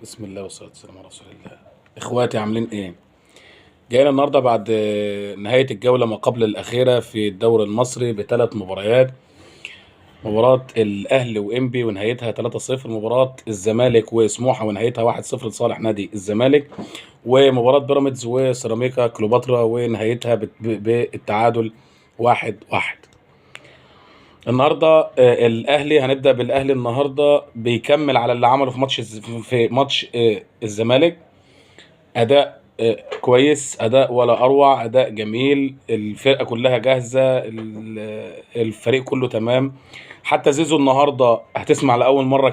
بسم الله والصلاة والسلام على رسول الله. اخواتي عاملين ايه؟ جايين النهارده بعد نهاية الجولة ما قبل الأخيرة في الدوري المصري بثلاث مباريات. مباراة الأهلي وإنبي ونهايتها 3-0، مباراة الزمالك وسموحة ونهايتها 1-0 لصالح نادي الزمالك، ومباراة بيراميدز وسيراميكا كليوباترا ونهايتها بالتعادل 1-1. النهارده الأهلي، هنبدأ بالأهلي. النهارده بيكمل على اللي عمله في ماتش الزمالك. اداء كويس، اداء ولا اروع، اداء جميل، الفرقه كلها جاهزه، الفريق كله تمام. حتى زيزو النهارده هتسمع لاول مره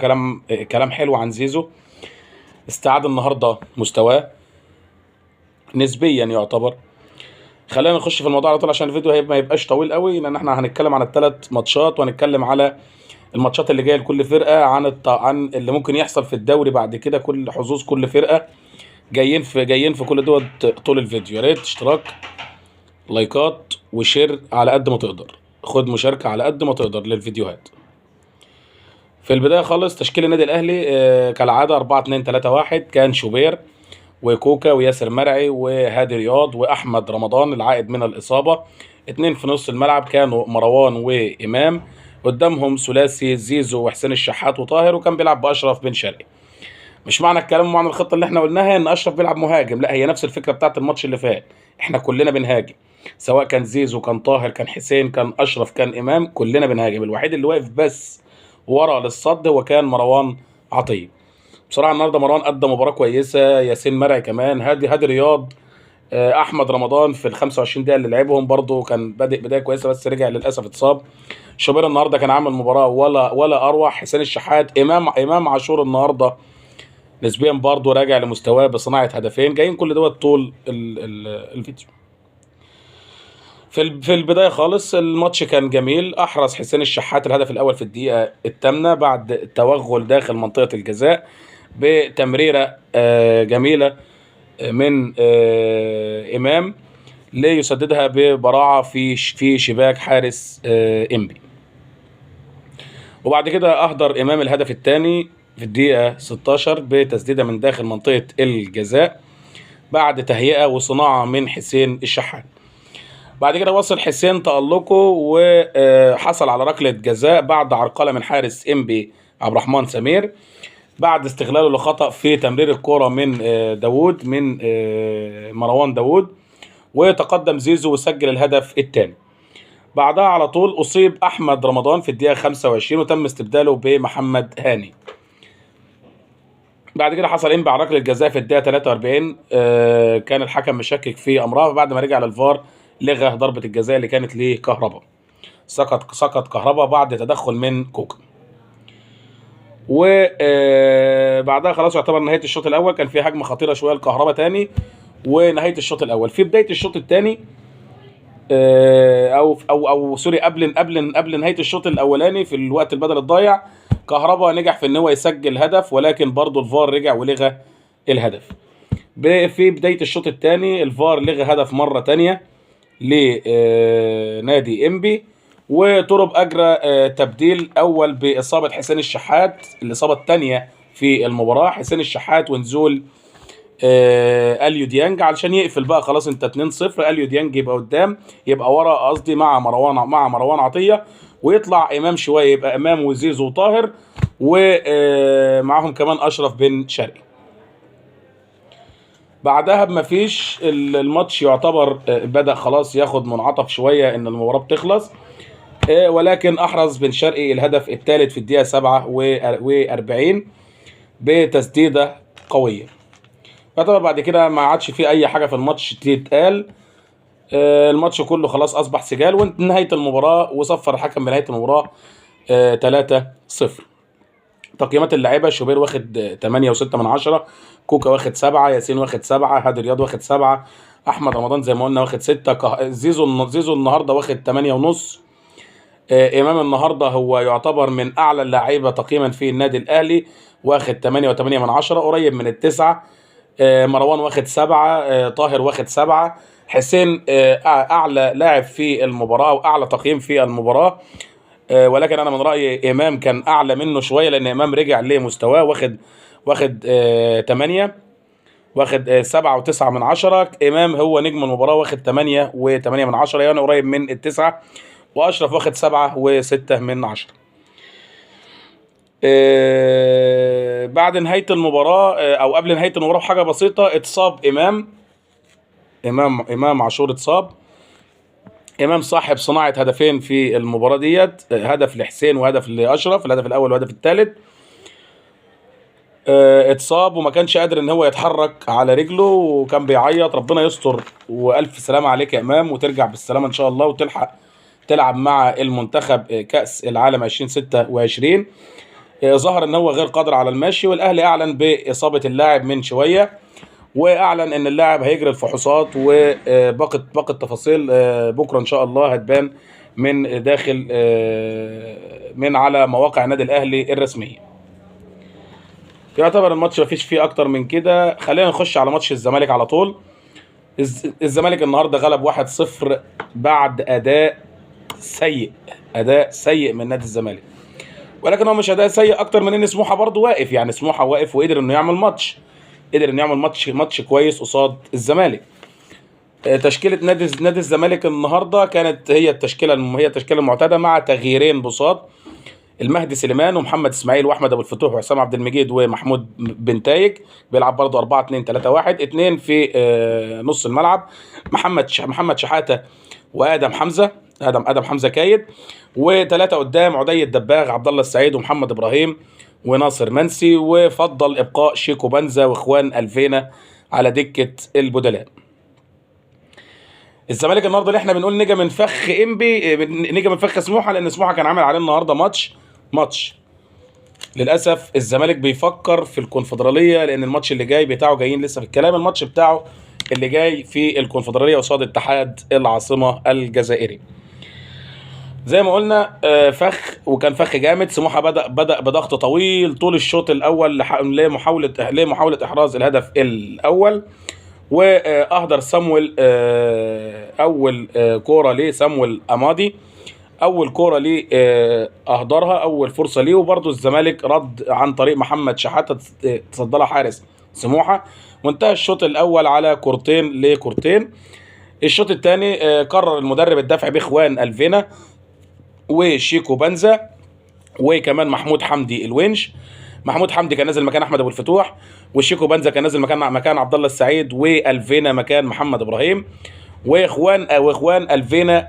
كلام حلو عن زيزو. استعاد النهارده مستواه نسبيا يعتبر. خلينا نخش في الموضوع على طول عشان الفيديو ما يبقاش طويل قوي، لان احنا هنتكلم عن الثلاث ماتشات وهنتكلم على الماتشات اللي جايه لكل فرقه، عن اللي ممكن يحصل في الدوري بعد كده، كل حظوظ كل فرقه. جايين في كل دوت طول الفيديو. يا ريت اشتراك، لايكات وشير على قد ما تقدر، خد مشاركة على قد ما تقدر للفيديوهات. في البداية خالص تشكيل النادي الأهلي كالعادة 4-2-3-1. كان شوبير وكوكا وياسر مرعي وهادي رياض وأحمد رمضان العائد من الإصابة. اتنين في نص الملعب كانوا مروان وإمام، قدامهم ثلاثي زيزو وحسين الشحات وطاهر، وكان بيلعب بأشرف بن شرقي. مش معنى الكلام ومعنى الخطه اللي احنا قلناها ان اشرف بيلعب مهاجم، لا، هي نفس الفكره بتاعت الماتش اللي فات. احنا كلنا بنهاجم، سواء كان زيزو، كان طاهر، كان حسين، كان اشرف، كان امام، كلنا بنهاجم. الوحيد اللي واقف بس ورا للصد هو كان مروان عطيه. بصراحه النهارده مروان قدم مباراه كويسه، ياسين مرعي كمان، هادي رياض، احمد رمضان في ال 25 دقيقه اللي لعبهم برضه كان بادئ بدايه كويسه، بس رجع للاسف اتصاب. شوبير النهارده كان عامل مباراه ولا اروع. حسين الشحات، امام عاشور النهارده نسبيا برضه راجع لمستواه بصناعه هدفين. جايين كل دوت طول الفيديو. في البدايه خالص الماتش كان جميل. احرز حسين الشحات الهدف الاول في الدقيقه الثامنه بعد توغل داخل منطقه الجزاء بتمريره جميله من امام، ليسددها ببراعه في شباك حارس انبي. وبعد كده اهدر امام الهدف الثاني في الدقيقه 16 بتسديده من داخل منطقه الجزاء بعد تهيئة وصناعة من حسين الشحات. بعد كده وصل حسين تألقه وحصل على ركلة جزاء بعد عرقلة من حارس انبي عبد الرحمن سمير، بعد استغلاله لخطأ في تمرير الكرة من داوود، من مروان داوود، وتقدم زيزو وسجل الهدف الثاني. بعدها على طول أصيب أحمد رمضان في الدقيقة 25 وتم استبداله بمحمد هاني. بعد كده حصل انبي على ركله الجزاء في الدقيقه 43. كان الحكم مشكك في امرها، بعد ما رجع للفار لغى ضربه الجزاء اللي كانت لكهربا. سقط كهربا بعد تدخل من كوكا. وبعدها خلاص يعتبر نهايه الشوط الاول. كان في هجمه خطيره شويه لكهربا تاني، ونهايه الشوط الاول. في بدايه الشوط الثاني او سوري، قبل نهايه الشوط الاولاني في الوقت البدل الضايع، كهربا نجح في ان هو يسجل هدف، ولكن برضه الفار رجع ولغى الهدف. في بدايه الشوط الثاني الفار لغى هدف مره ثانيه لنادي انبي، وترب اجرى تبديل اول باصابه حسين الشحات، الاصابه الثانيه في المباراه. حسين الشحات ونزول اليو ديانج علشان يقفل بقى. خلاص انت 2-0، اليو ديانج يبقى قدام، يبقى ورا قصدي، مع مروان عطيه، ويطلع امام شويه، يبقى امام وزيزو وطاهر، ومعاهم كمان اشرف بن شرقي. بعدها بما فيش الماتش يعتبر بدأ خلاص ياخد منعطف شويه ان المباراه بتخلص، ولكن احرز بن شرقي الهدف الثالث في الدقيقه 47 بتسديده قويه. يعتبر بعد كده ما عادش في اي حاجه في الماتش تتقال. الماتش كله خلاص اصبح سجال، ونهايه المباراه وصفر الحكم بنهايه المباراه 3-0. تقييمات اللعيبه: شوبير واخد 8.6، كوكا واخد 7، ياسين واخد 7، هادي رياض واخد 7، احمد رمضان زي ما قلنا واخد 6، زيزو النهارده واخد 8.5. امام النهارده هو يعتبر من اعلى اللعيبه تقييما في النادي الاهلي، واخد 8.8، قريب من التسعه. مروان واخد 7، طاهر واخد 7، حسين اعلى لاعب في المباراه واعلى تقييم في المباراه. ولكن انا من رايي امام كان اعلى منه شويه، لان امام رجع لمستواه، واخد واخد 8، واخد 7.9. إمام هو نجم المباراة واخد 8.8، يعني قريب من التسعة. وأشرف واخد 7.6. بعد نهاية المباراة أو قبل نهاية المباراة بحاجة بسيطة، اتصاب إمام عاشور. اتصاب إمام صاحب صناعة هدفين في المباراة ديت، هدف لحسين وهدف لأشرف، الهدف الأول والهدف الثالث. اتصاب وما كانش قادر ان هو يتحرك على رجله وكان بيعيط. ربنا يستر والف سلامة عليك يا امام، وترجع بالسلامة ان شاء الله وتلحق تلعب مع المنتخب كأس العالم 2026. ظهر ان هو غير قادر على المشي، والاهلي اعلن باصابة اللاعب من شوية، واعلن ان اللاعب هيجري الفحوصات، وباقي التفاصيل بكرة ان شاء الله هتبان من داخل من على مواقع النادي الاهلي الرسمية. يعتبر الماتش مفيش فيه اكتر من كده. خلينا نخش على ماتش الزمالك على طول. الزمالك النهارده غلب 1-0 بعد اداء سيء من نادي الزمالك، ولكن هو مش اداء سيء اكتر من ان سموحه برضه واقف. يعني سموحه واقف وقدر انه يعمل ماتش كويس قصاد الزمالك. تشكيله نادي الزمالك النهارده كانت هي التشكيله المعتاده، مع تغييرين بساط: المهدي سليمان ومحمد اسماعيل واحمد ابو الفتوح وحسام عبد المجيد ومحمود بنتايج. بيلعب برضه 4-2-3-1. 2 في نص الملعب: محمد شحاته وادم حمزه كايد. و3 قدام: عدي الدباغ، عبد الله السعيد، ومحمد ابراهيم، وناصر منسي. وفضل ابقاء شيكو بنزا واخوان الفينا على دكه البدلاء. الزمالك النهارده اللي احنا بنقول نجا من فخ انبي، نجا من فخ سموحه، لان سموحه كان عامل عليه النهارده ماتش. للاسف الزمالك بيفكر في الكونفدراليه، لان الماتش اللي جاي بتاعه جايين لسه في الكلام، الماتش بتاعه اللي جاي في الكونفدراليه قصاد اتحاد العاصمه الجزائري. زي ما قلنا فخ، وكان فخ جامد. سموحه بدا بضغط طويل طول الشوط الاول لمحاوله احراز الهدف الاول، واهدر سامويل اول كوره لسامويل امادي، اول كوره ليه اهدرها، اول فرصه ليه. وبرده الزمالك رد عن طريق محمد شحاته تصدى لها حارس سموحه، وانتهى الشوط الاول على كورتين. الشوط الثاني قرر المدرب الدفع باخوان الفينا وشيكو بنزا وكمان محمود حمدي الونش. محمود حمدي كان نازل مكان احمد ابو الفتوح، وشيكو بنزا كان نازل مكان عبد الله السعيد، والفينا مكان محمد ابراهيم. واخوان الفينا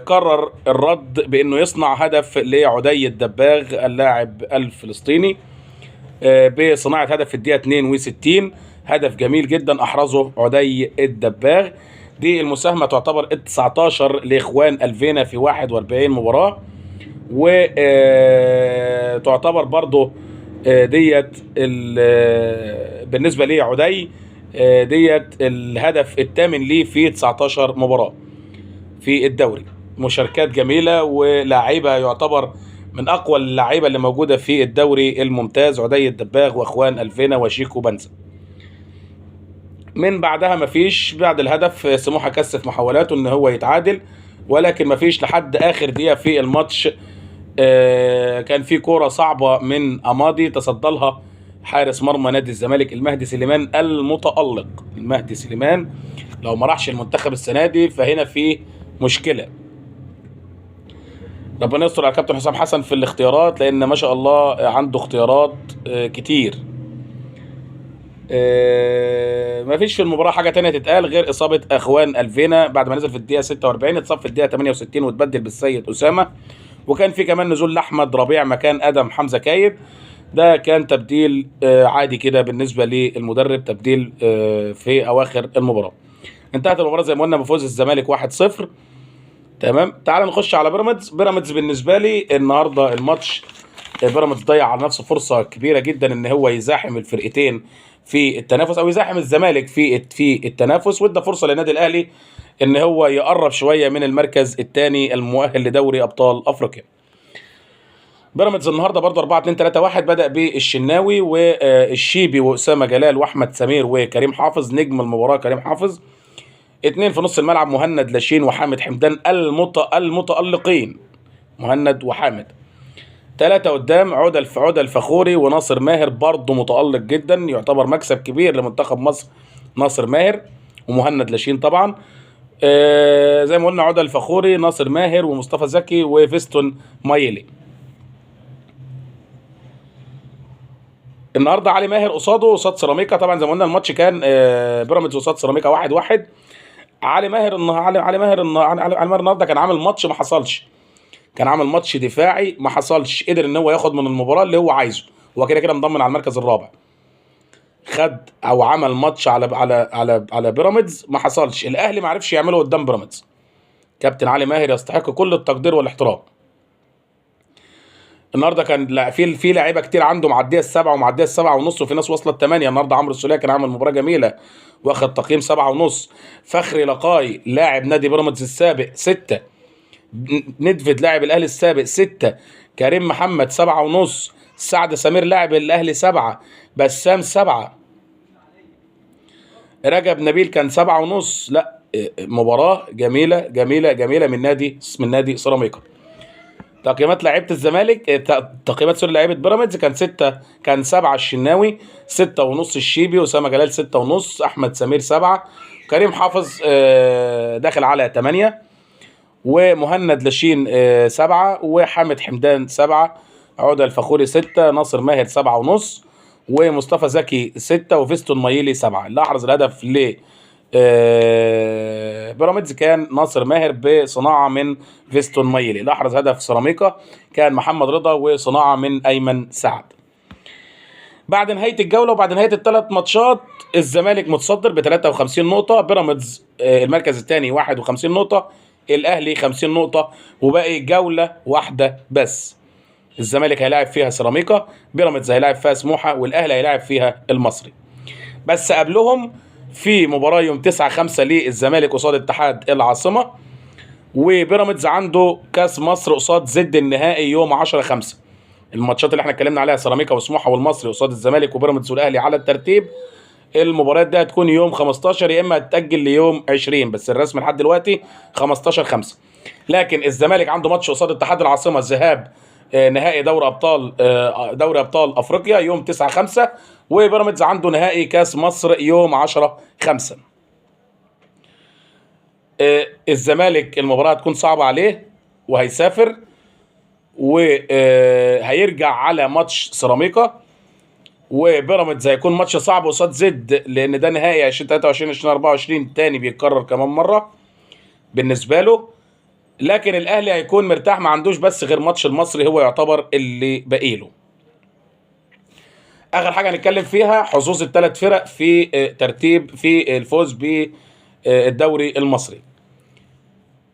قرر الرد بانه يصنع هدف لعدي الدباغ اللاعب الفلسطيني بصناعه هدف في الدقيقه 62. هدف جميل جدا احرزه عدي الدباغ. دي المساهمه تعتبر 19 لاخوان الفينا في 41 مباراه، وتعتبر برضه ديت بالنسبه لي عدي ديت الهدف الثامن ليه في 19 مباراه في الدوري. مشاركات جميله ولاعيبه، يعتبر من اقوى اللعيبه اللي موجوده في الدوري الممتاز، عدي الدباغ واخوان الفينا وشيكو بنزا. من بعدها مفيش، بعد الهدف سموحه كثف محاولاته ان هو يتعادل، ولكن مفيش لحد اخر دقيقه في الماتش. كان في كوره صعبه من امادي تصدى لها حارس مرمى نادي الزمالك المهدي سليمان المتألق. المهدي سليمان لو ما راحش المنتخب السنه دي فهنا في مشكله. ربنا يستر على كابتن حسام حسن في الاختيارات، لان ما شاء الله عنده اختيارات كتير. مفيش في المباراه حاجه تانية تتقال غير اصابه اخوان الفينا بعد ما نزل في الدقيقه 46، اتصاب في الدقيقه 68 وتبدل بالسيد اسامه. وكان في كمان نزول لاحمد ربيع مكان ادم حمزه كايد. ده كان تبديل عادي كده بالنسبه للمدرب، تبديل في اواخر المباراه. انتهت المباراه زي ما قلنا بفوز الزمالك 1-0. تمام. تعال نخش على بيراميدز. بالنسبه لي النهارده الماتش بيراميدز ضيع على نفسه فرصه كبيره جدا ان هو يزاحم الفرقتين في التنافس، او يزاحم الزمالك في التنافس، وادى فرصه للنادي الاهلي ان هو يقرب شويه من المركز الثاني المؤهل لدوري ابطال افريقيا. بيراميدز النهارده برضه 4-2-3-1 بدا بالشناوي والشيبي واسامه جلال واحمد سمير وكريم حافظ. نجم المباراه كريم حافظ. 2 في نص الملعب: مهند لاشين وحامد حمدان المتألقين. مهند وحامد. 3 قدام عودة الفخوري وناصر ماهر برضه متألق جدا، يعتبر مكسب كبير لمنتخب مصر. ناصر ماهر ومهند لاشين طبعا. زي ما قلنا عودة الفخوري، ناصر ماهر ومصطفى زكي وفيستون مايلي. النهارده علي ماهر قصاد سيراميكا. طبعا زي ما قلنا الماتش كان بيراميدز قصاد سيراميكا 1-1. علي ماهر النهارده كان عامل ماتش ما حصلش، كان عامل ماتش دفاعي ما حصلش، قدر ان هو ياخد من المباراه اللي هو عايزه. هو كده كده مضمن على المركز الرابع، خد او عمل ماتش على بيراميدز ما حصلش. الاهلي ما عرفش يعمله قدام بيراميدز. كابتن علي ماهر يستحق كل التقدير والاحترام. النهارده كان في لعيبه كتير عنده معديه السبعه ومعديه السبعه ونص، وفي ناس وصلت 8. النهارده عمرو السوليه كان عامل مباراه جميله واخد تقييم 7 ونص. فخري لقاي لاعب نادي بيراميدز السابق 6. ندفد لاعب الاهلي السابق 6. كريم محمد 7 ونص. سعد سمير لاعب الاهلي 7. بسام 7. رجب نبيل كان 7 ونص. لا، مباراه جميله جميله جميله من نادي سيراميكا. تقييمات لعيبه الزمالك، تقييمات لعيبه بيراميدز كان 6. كان 7 الشناوي، 6 ونص الشيبي، اسامه جلال 6 ونص، احمد سمير 7، كريم حافظ داخل على 8، ومهند لاشين 7، وحامد حمدان 7، عودة الفخوري 6، ناصر ماهر 7 ونص، ومصطفى زكي 6، وفيستون مايلي 7. اللي احرز الهدف ل بيراميدز كان ناصر ماهر بصناعه من فيستون مايلي. اللي احرز هدف سيراميكا كان محمد رضا وصناعه من ايمن سعد. بعد نهايه الجوله وبعد نهايه الثلاث ماتشات، الزمالك متصدر ب 53 نقطه، بيراميدز المركز الثاني 51 نقطه، الاهلي 50 نقطه، وباقي جوله واحده بس. الزمالك هيلاعب فيها سيراميكا، بيراميدز هيلاعب فيها سموحه، والاهلي هيلاعب فيها المصري. بس قبلهم في مباراه يوم 9/5 للزمالك قصاد اتحاد العاصمه، وبيراميدز عنده كاس مصر قصاد زد النهائي يوم 10/5. الماتشات اللي احنا اتكلمنا عليها سيراميكا وسموحه والمصري قصاد الزمالك وبيراميدز والاهلي على الترتيب. المباريات دي هتكون يوم 15، يا اما هتتاجل ليوم 20، بس الرسم لحد دلوقتي 15/5. لكن الزمالك عنده ماتش قصاد اتحاد العاصمه الذهاب نهائي دوري ابطال افريقيا يوم 9/5، وبيراميدز عنده نهائي كاس مصر يوم 10/5. الزمالك المباراه هتكون صعبه عليه وهيسافر، وهيرجع على ماتش سيراميكا، وبيراميدز هيكون ماتش صعب قصاد زد، لان ده نهائي 2023 2024 تاني بيتكرر كمان مره بالنسبه له. لكن الاهلي هيكون مرتاح، ما عندوش بس غير ماتش المصري هو يعتبر اللي باقي له. اخر حاجه هنتكلم فيها حظوظ الثلاث فرق في ترتيب في الفوز بالدوري المصري.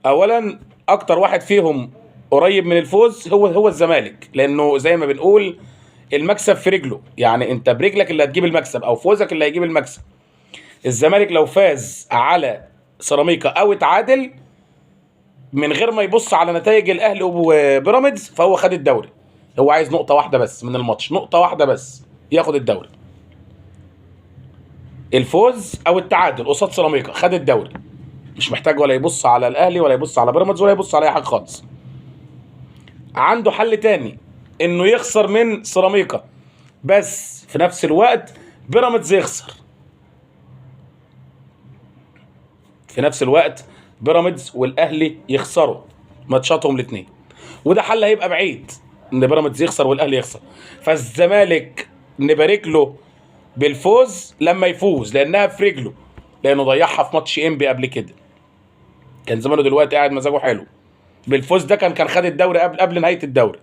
اولا اكتر واحد فيهم قريب من الفوز هو الزمالك، لانه زي ما بنقول المكسب في رجله، يعني انت برجلك اللي هتجيب المكسب او فوزك اللي هيجيب المكسب. الزمالك لو فاز على سيراميكا او اتعادل من غير ما يبص على نتائج الاهلي وبيراميدز فهو خد الدوري. هو عايز نقطه واحده بس من الماتش، نقطه واحده بس ياخد الدوري. الفوز او التعادل قصاد سيراميكا خد الدوري، مش محتاج ولا يبص على الاهلي ولا يبص على بيراميدز ولا يبص على اي حاجه خالص. عنده حل تاني، انه يخسر من سيراميكا، بس في نفس الوقت بيراميدز يخسر. في نفس الوقت بيراميدز والاهلي يخسروا ماتشاتهم الاثنين، وده حل هيبقى بعيد ان بيراميدز يخسر والاهلي يخسر. فالزمالك نبارك له بالفوز لما يفوز، لانها في رجله، لانه ضيعها في ماتش انبي قبل كده، كان زمانه دلوقتي قاعد مزاجه حلو. بالفوز ده كان خد الدوري قبل نهايه الدوري.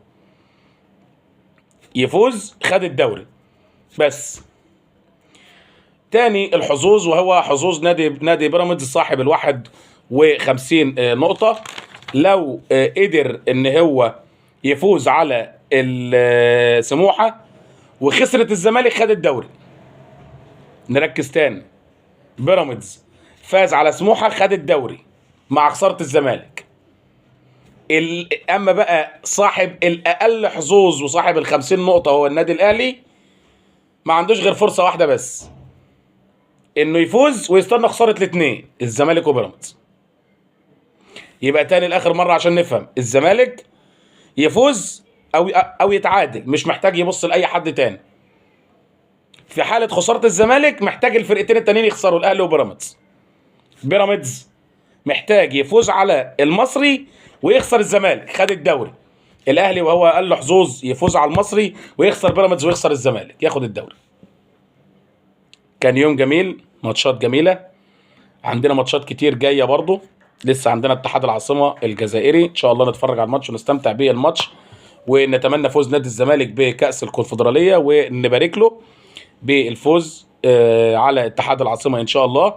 يفوز خد الدوري. بس تاني الحظوظ، وهو حظوظ نادي بيراميدز صاحب 51 نقطة. لو قدر ان هو يفوز على سموحة وخسرت الزمالك خد الدوري. نركز تاني، بيراميدز فاز على سموحة خد الدوري مع خسارة الزمالك. اما بقى صاحب الاقل حظوظ وصاحب 50 نقطة هو النادي الاهلي، ما عندوش غير فرصة واحدة بس، انه يفوز ويستنى خسارة الاثنين الزمالك وبيراميدز. يبقى تاني لاخر مرة عشان نفهم، الزمالك يفوز او يتعادل، مش محتاج يبص لاي حد تاني. في حاله خساره الزمالك محتاج الفرقتين التانيين يخسروا، الاهلي وبيراميدز. بيراميدز محتاج يفوز على المصري ويخسر الزمالك، خد الدوري. الاهلي وهو قال له حظوظ يفوز على المصري ويخسر بيراميدز ويخسر الزمالك، ياخد الدوري. كان يوم جميل، ماتشات جميله، عندنا ماتشات كتير جايه برضو. لسه عندنا اتحاد العاصمه الجزائري، ان شاء الله نتفرج على الماتش ونستمتع بيه الماتش، ونتمنى فوز نادي الزمالك بكأس الكونفدراليه، ونبارك له بالفوز على اتحاد العاصمه ان شاء الله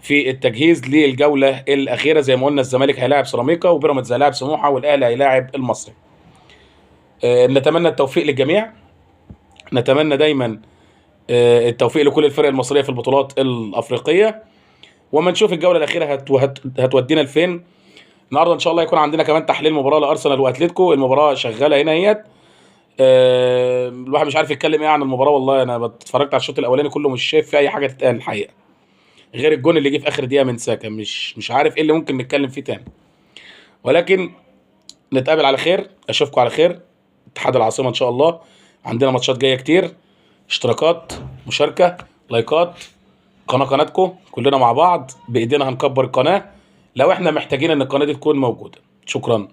في التجهيز للجوله الاخيره. زي ما قلنا الزمالك هيلاعب سيراميكا، وبيراميدز هيلاعب سموحه، والاهلي هيلاعب المصري. نتمنى التوفيق للجميع، نتمنى دايما التوفيق لكل الفرق المصريه في البطولات الافريقيه، وما نشوف الجوله الاخيره هتودينا لفين. النهارده ان شاء الله يكون عندنا كمان تحليل مباراه لارسنال واتلتيكو، المباراه شغاله هنا اهيت. الواحد مش عارف يتكلم ايه عن المباراه، والله انا اتفرجت على الشوط الاولاني كله، مش شايف في اي حاجه تتقال الحقيقه، غير الجون اللي جه في اخر دقيقه من ساكا. مش عارف ايه اللي ممكن نتكلم فيه تاني، ولكن نتقابل على خير، اشوفكم على خير. اتحاد العاصمه ان شاء الله عندنا ماتشات جايه كتير. اشتراكات، مشاركه، لايكات، قناتكم، كلنا مع بعض بايدينا هنكبر القناه لو احنا محتاجين ان القناه دي تكون موجوده. شكرا.